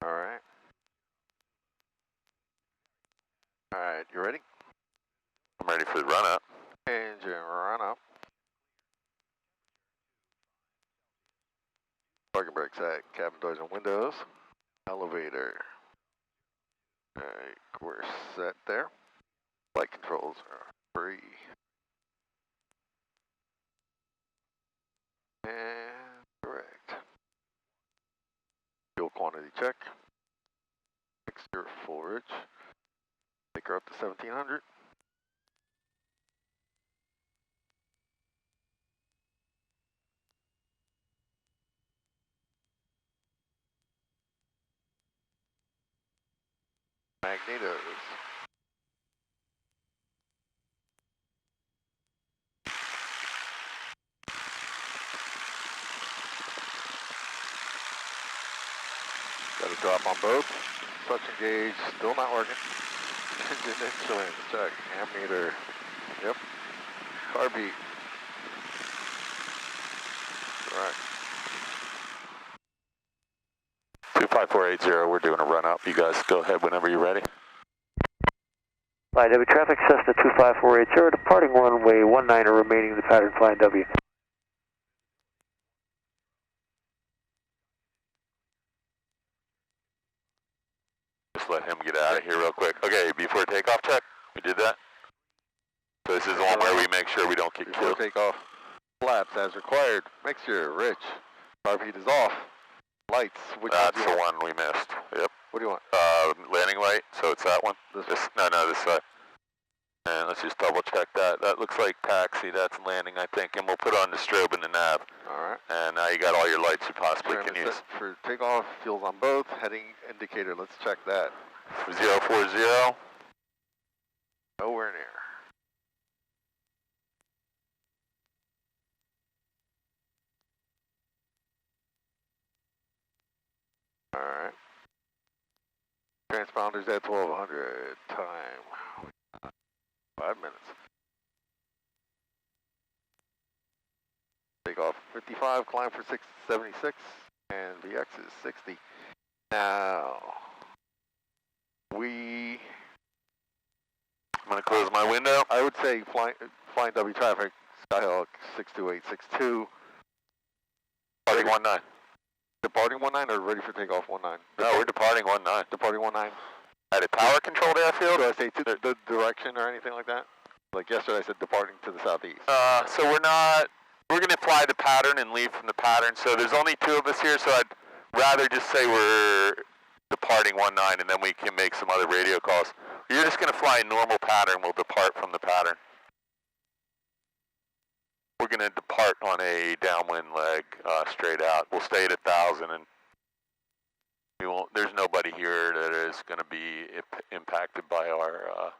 Alright. Alright, you ready? I'm ready for the run up. Engine run up. Parking brakes at cabin doors and windows. Elevator. Alright, we're set there. Flight controls are free. And correct. Fuel quantity check. Mixture forage. Take her up to 1700. Magnetos. Got a drop on both. Suction gauge still not working. Engine instruments check. Ammeter. Yep. Car beat. Correct. 25480, we're doing a run up. You guys go ahead whenever you're ready. Flying W traffic, Cessna 25480, departing runway 19 or remaining in the pattern, flying W. Just let him get out of here real quick. Okay, before takeoff check, we did that. So this is the one where we make sure we don't get Before killed. takeoff, flaps as required. Mixture rich. Car beat is off. Lights. Which That's the one we missed. Yep. What do you want? Landing light, so it's that one. This No, this side. And let's just double check that. That looks like taxi, that's landing, I think. And we'll put on the strobe and the nav. Alright. And now you got all your lights you possibly can use. For takeoff, fuel's on both. Heading indicator, let's check that. 040. Nowhere near. Alright. Transponders at 1200. Time. 5 minutes. Takeoff 55, climb for 676, and VX is 60. Now, I'm going to close my window. I would say flying W traffic, Skyhawk 62862. Departing 19. Departing 19 or ready for takeoff 19? No, we're departing 19. Departing 19. At a tower controlled airfield? Do I say to the direction or anything like that? Like yesterday I said departing to the southeast. So we're going to fly the pattern and leave from the pattern. So there's only 2 of us here, so I'd rather just say we're departing 19 and then we can make some other radio calls. You're just going to fly a normal pattern, we'll depart from the pattern. We're going to depart on a downwind leg straight out. We'll stay at 1,000 and we won't, there's nobody here that is going to be impacted by our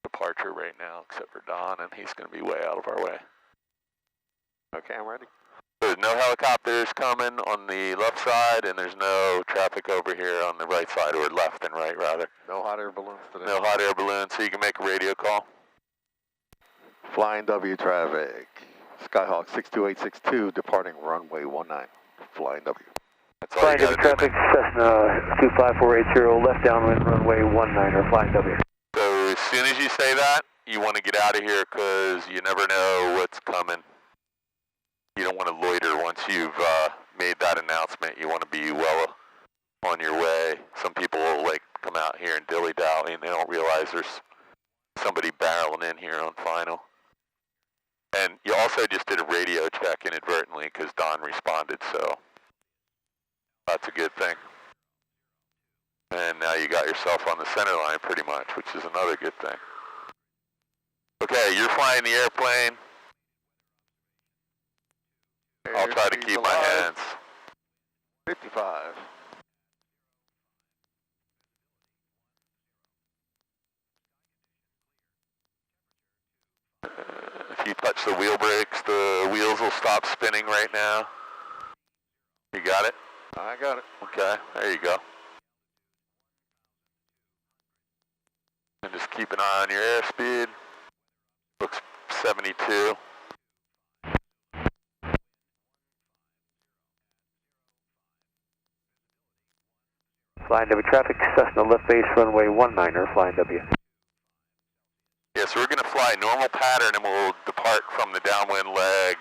departure right now except for Don, and he's going to be way out of our way. Okay, I'm ready. There's no helicopters coming on the left side, and there's no traffic over here on the right side, or left and right, rather. No hot air balloons today. No hot air balloons, so you can make a radio call. Flying W traffic, Skyhawk 62862, departing runway 19. Flying W. That's all Flying you W got to do, traffic, man. Cessna 25480, left downwind runway 19 or flying W. So as soon as you say that, you want to get out of here because you never know what's coming. You don't want to loiter once you've made that announcement. You want to be well on your way. Some people will like come out here and dilly-dally and they don't realize there's somebody barreling in here on final. And you also just did a radio check inadvertently because Don responded, so that's a good thing. And now you got yourself on the center line pretty much, which is another good thing. Okay, you're flying the airplane. I'll try to keep my hands. 55. If you touch the wheel brakes, the wheels will stop spinning right now. You got it? I got it. Okay, there you go. And just keep an eye on your airspeed. Looks 72. Flying W traffic, Cessna left base runway 19er, flying W. Yeah, so we're going to fly normal pattern and we'll depart from the downwind leg.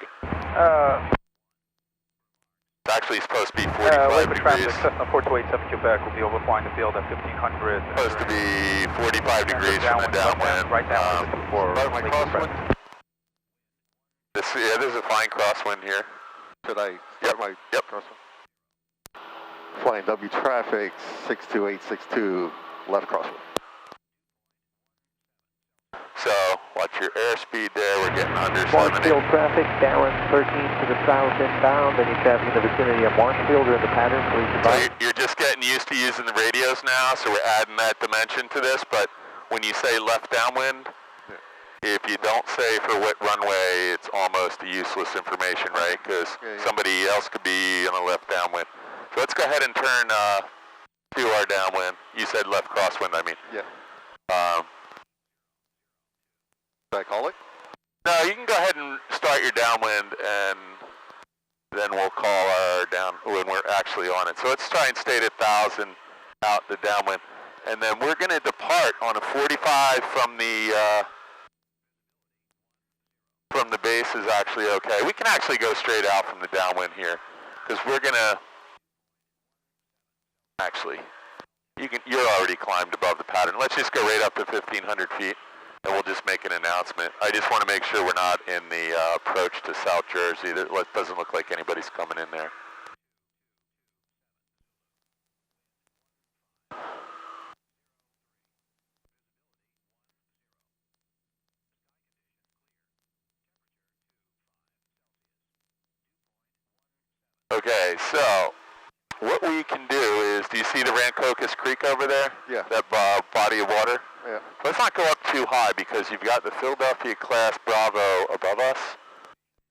It's actually supposed to be 45 degrees. Traffic, Cessna 4287 Quebec will be overflying the field at 1500. Supposed to be 45 degrees from the downwind. Right down for my crosswind. This is a fine crosswind here. Should I start my crosswind? Flying W traffic, 62862, left crosswind. So, watch your airspeed there, we're getting under 70. Marshfield traffic, Darren 13 to the south inbound. Any traffic in the vicinity of Marshfield or in the pattern, please advise. So you're just getting used to using the radios now, so we're adding that dimension to this, but when you say left downwind, if you don't say for what runway, it's almost useless information, right? Because somebody else could be on a left downwind. So let's go ahead and turn to our downwind. You said left crosswind, I mean. Yeah. Should I call it? No, you can go ahead and start your downwind, and then we'll call our down when we're actually on it. So let's try and stay at 1,000 out the downwind, and then we're going to depart on a 45 from the base is actually okay. We can actually go straight out from the downwind here, because we're going to actually. You're already climbed above the pattern. Let's just go right up to 1,500 feet. And we'll just make an announcement. I just want to make sure we're not in the approach to South Jersey. It doesn't look like anybody's coming in there. Okay, so what we can do is, do you see the Rancocas Creek over there? Yeah. That body of water? Yeah. Let's not go up too high because you've got the Philadelphia class Bravo above us.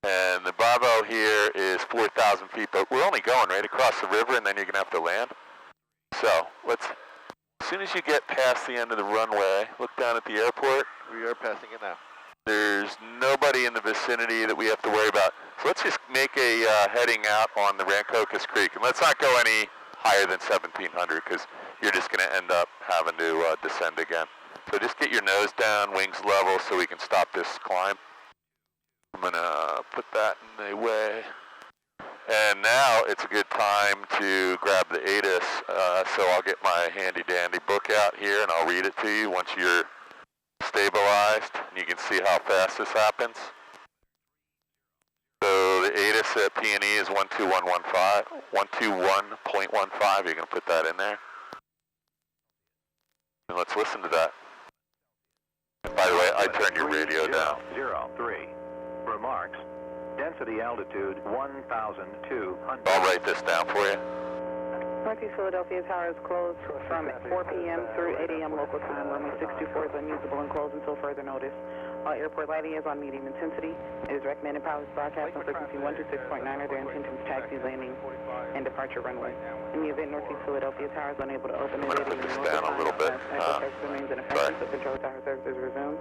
And the Bravo here is 4,000 feet, but we're only going right across the river and then you're going to have to land. So let's, as soon as you get past the end of the runway, look down at the airport. We are passing it now. There's nobody in the vicinity that we have to worry about. So let's just make a heading out on the Rancocas Creek. And let's not go any higher than 1,700 because you're just going to end up having to descend again. So just get your nose down, wings level so we can stop this climb. I'm going to put that in the way. And now it's a good time to grab the ATIS. So I'll get my handy dandy book out here and I'll read it to you once you're stabilized. You can see how fast this happens. So the ATIS at PNE is 121.15. 121.15. You're going to put that in there. And let's listen to that. And by the way, I turned your radio down. 03. Remarks. Density altitude 1,200. I'll write this down for you. Northeast Philadelphia Tower is closed from 4 p.m. through 8 a.m. local time. Runway 624 is unusable and closed until further notice. Airport lighting is on medium intensity. It is recommended pilots broadcast on frequency 126.9 or their intentions taxi, landing, and departure runway. In the event Northeast Philadelphia Tower is unable to open and put this down a little bit. service remains in effect until control tower services resume.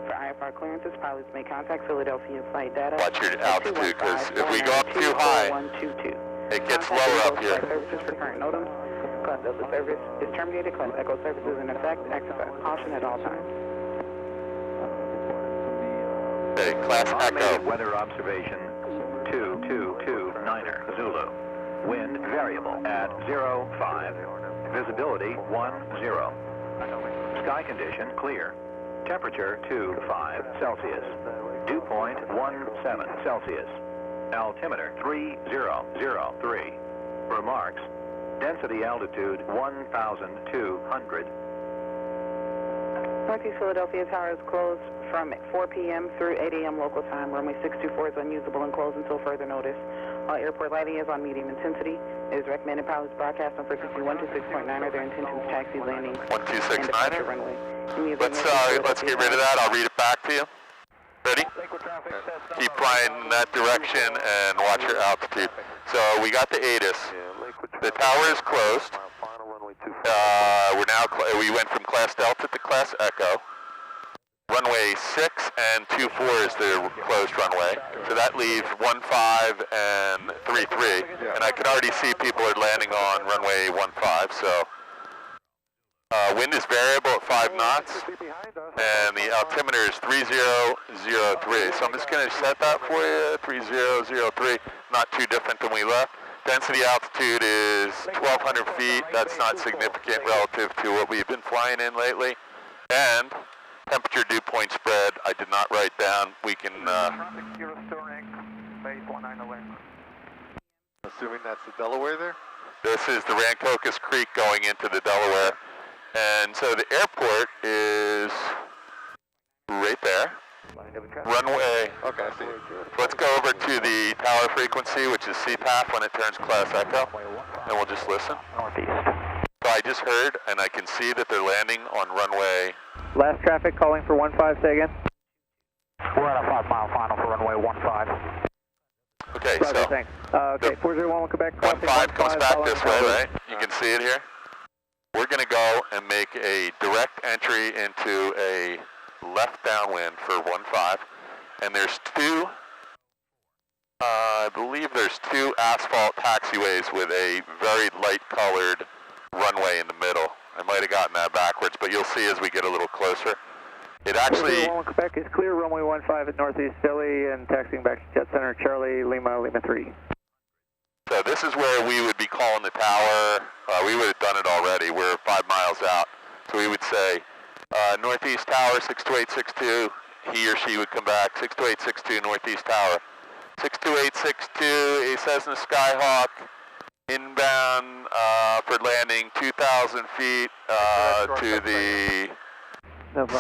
For IFR clearances, pilots may contact Philadelphia flight data. Watch your altitude, because if we go up too high, it gets lower up here. Services for current NOTAMs. Class Delta service is terminated. Class Echo service is in effect. Exercise caution at all times. Okay, Class Automated Echo. weather observation 2229er Zulu. Wind variable at 05. Visibility 10. Sky condition clear. Temperature 25 Celsius. Dew point 17 Celsius. Altimeter 3003. Remarks. Density altitude 1,200. Northeast Philadelphia Tower is closed from 4 p.m. through 8 a.m. local time. Runway 624 is unusable and closed until further notice. Airport lighting is on medium intensity. It is recommended pilots broadcast on frequency 126.9 or their intentions taxi, landing, and departure runway. Let's get rid of that. I'll read it back to you. Ready? Keep flying in that direction and watch your altitude. So we got the ATIS. The tower is closed. We went from Class Delta to Class Echo. Runway 6 and 24 is the closed runway. So that leaves 15 and 33. And I can already see people are landing on runway 15. So Wind is variable at 5 knots, and the altimeter is 3003. So I'm just going to set that for you, 3003. Not too different than we left. Density altitude is 1,200 feet. That's not significant relative to what we've been flying in lately. And temperature dew point spread, I did not write down. We can... Assuming that's the Delaware there? This is the Rancocas Creek going into the Delaware. And so the airport is right there. Runway. Okay, I see. Let's go over to the tower frequency, which is CPAF when it turns class echo, and we'll just listen. Northeast. So I just heard, and I can see that they're landing on runway. Last traffic calling for 15, say again. We're at a 5-mile final for runway 15. Okay, Roger, so thanks. Okay, 401 Quebec. 15 comes back this way, right? You can see it here. We're going to go and make a direct entry into a left downwind for 15, and there's two, I believe there's two asphalt taxiways with a very light colored runway in the middle. I might have gotten that backwards, but you'll see as we get a little closer. It actually... 401 Quebec is clear, runway 15 at Northeast Philly, and taxiing back to Jet Center, Charlie, Lima 3. So this is where we would be calling the tower. We would have done it already. We're 5 miles out. So we would say, Northeast Tower, 62862. He or she would come back, 62862 Northeast Tower. 62862, a Cessna Skyhawk, inbound for landing 2,000 feet to the